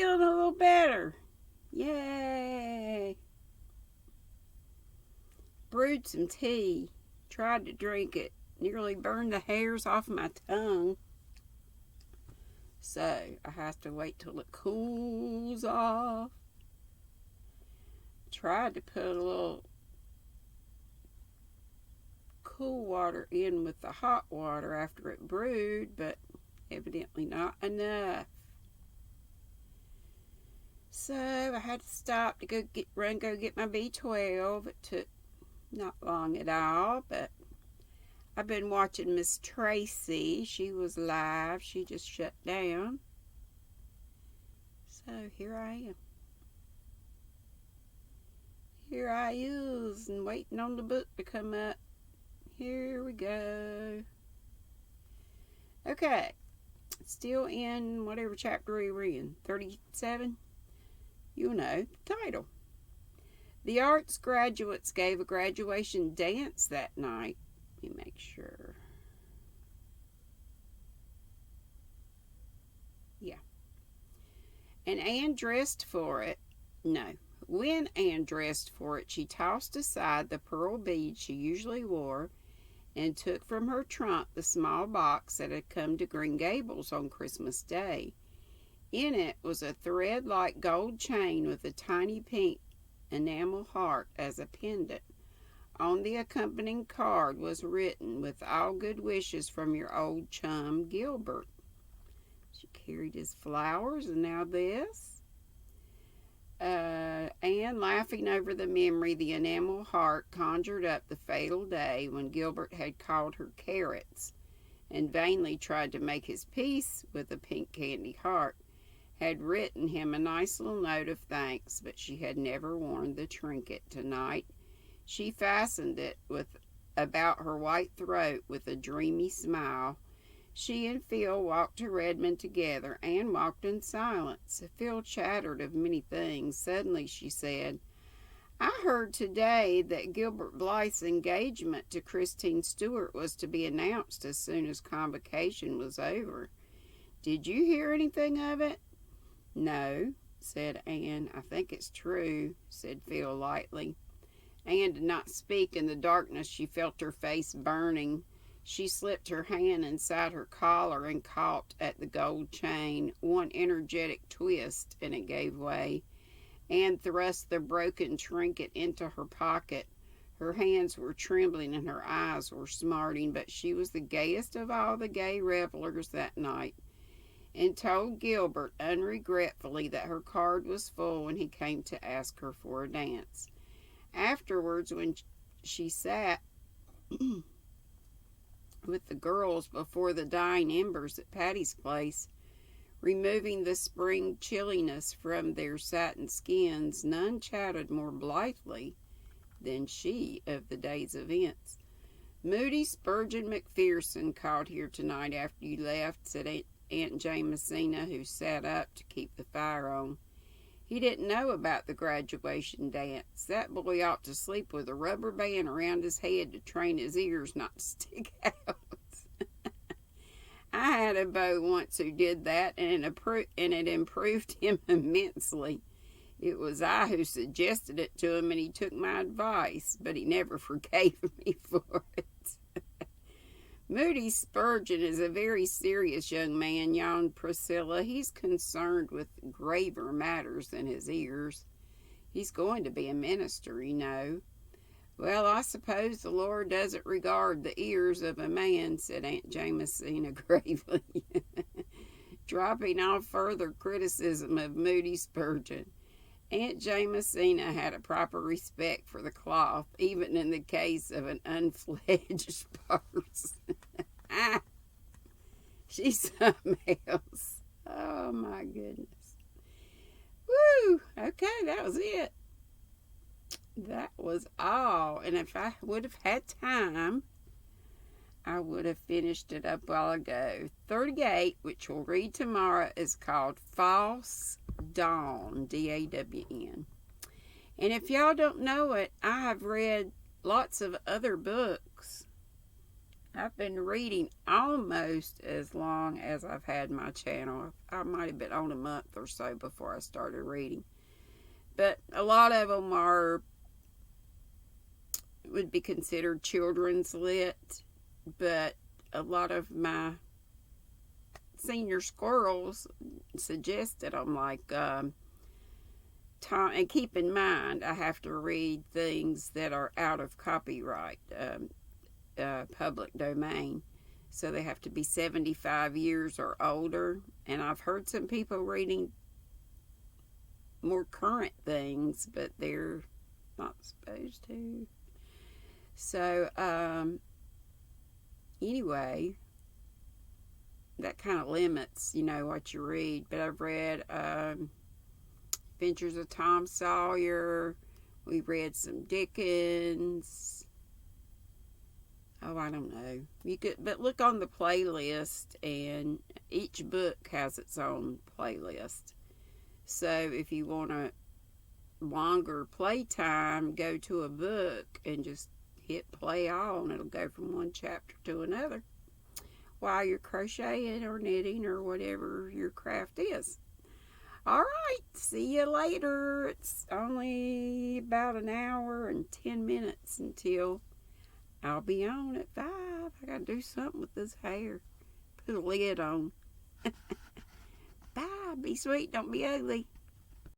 feeling a little better. Yay. Brewed some tea. Tried to drink it. Nearly burned the hairs off my tongue. So, I have to wait till it cools off. Tried to put a little cool water in with the hot water after it brewed, but evidently not enough. So I had to stop to go get my B12. It took not long at all, but I've been watching Miss Tracy. She was live. She just shut down. So here I am. Here I is, and waiting on the book to come up. Here we go. Okay. Still in whatever chapter we were in. 37? You know, the title. The arts graduates gave a graduation dance that night. Let me make sure. Yeah. And Anne dressed for it. No. When Anne dressed for it, she tossed aside the pearl beads she usually wore and took from her trunk the small box that had come to Green Gables on Christmas Day. In it was a thread-like gold chain with a tiny pink enamel heart as a pendant. On the accompanying card was written, "With all good wishes from your old chum, Gilbert." She carried his flowers, and now this. Anne, laughing over the memory the enamel heart conjured up the fatal day when Gilbert had called her carrots and vainly tried to make his peace with a pink candy heart, had written him a nice little note of thanks, but she had never worn the trinket tonight. She fastened it about her white throat with a dreamy smile. She and Phil walked to Redmond together. Anne walked in silence. Phil chattered of many things. Suddenly she said, "I heard today that Gilbert Blythe's engagement to Christine Stewart was to be announced as soon as convocation was over. Did you hear anything of it?" "No," said Anne. "I think it's true," said Phil lightly. Anne did not speak. In the darkness she felt her face burning. She slipped her hand inside her collar and caught at the gold chain. One energetic twist, and it gave way. Anne thrust the broken trinket into her pocket. Her hands were trembling and her eyes were smarting, but she was the gayest of all the gay revelers that night, and told Gilbert unregretfully that her card was full when he came to ask her for a dance. Afterwards, when she sat with the girls before the dying embers at Patty's place, removing the spring chilliness from their satin skins, none chatted more blithely than she of the day's events. "Moody Spurgeon McPherson called here tonight after you left," said Aunt Jamesina, who sat up to keep the fire on. "He didn't know about the graduation dance. That boy ought to sleep with a rubber band around his head to train his ears not to stick out." "I had a beau once who did that, and it improved him immensely. It was I who suggested it to him, and he took my advice, but he never forgave me for it." "Moody Spurgeon is a very serious young man," yawned Priscilla. "He's concerned with graver matters than his ears. He's going to be a minister, you know." "Well, I suppose the Lord doesn't regard the ears of a man," said Aunt Jamesina gravely, dropping off further criticism of Moody Spurgeon. Aunt Jamesina had a proper respect for the cloth, even in the case of an unfledged person. She's something else. Oh, my goodness. Woo! Okay, that was it. That was all. And if I would have had time, I would have finished it up a while ago. 38, which we'll read tomorrow, is called False Dawn, D-A-W-N. And if y'all don't know it, I have read lots of other books I've been reading almost as long as I've had my channel. I might have been on a month or so before I started reading. But a lot of them would be considered children's lit. But a lot of my senior squirrels suggested them, like and keep in mind I have to read things that are out of copyright, public domain, so they have to be 75 years or older. And I've heard some people reading more current things, but they're not supposed to. So anyway, that kind of limits, what you read. But I've read Adventures of Tom Sawyer. We read some Dickens. Oh, I don't know. But look on the playlist, and each book has its own playlist. So if you want a longer playtime, go to a book and just hit play all, and it'll go from one chapter to another while you're crocheting or knitting or whatever your craft is. All right, see you later. It's only about an hour and 10 minutes until I'll be on at 5. I gotta do something with this hair. Put a lid on. Bye. Be sweet. Don't be ugly.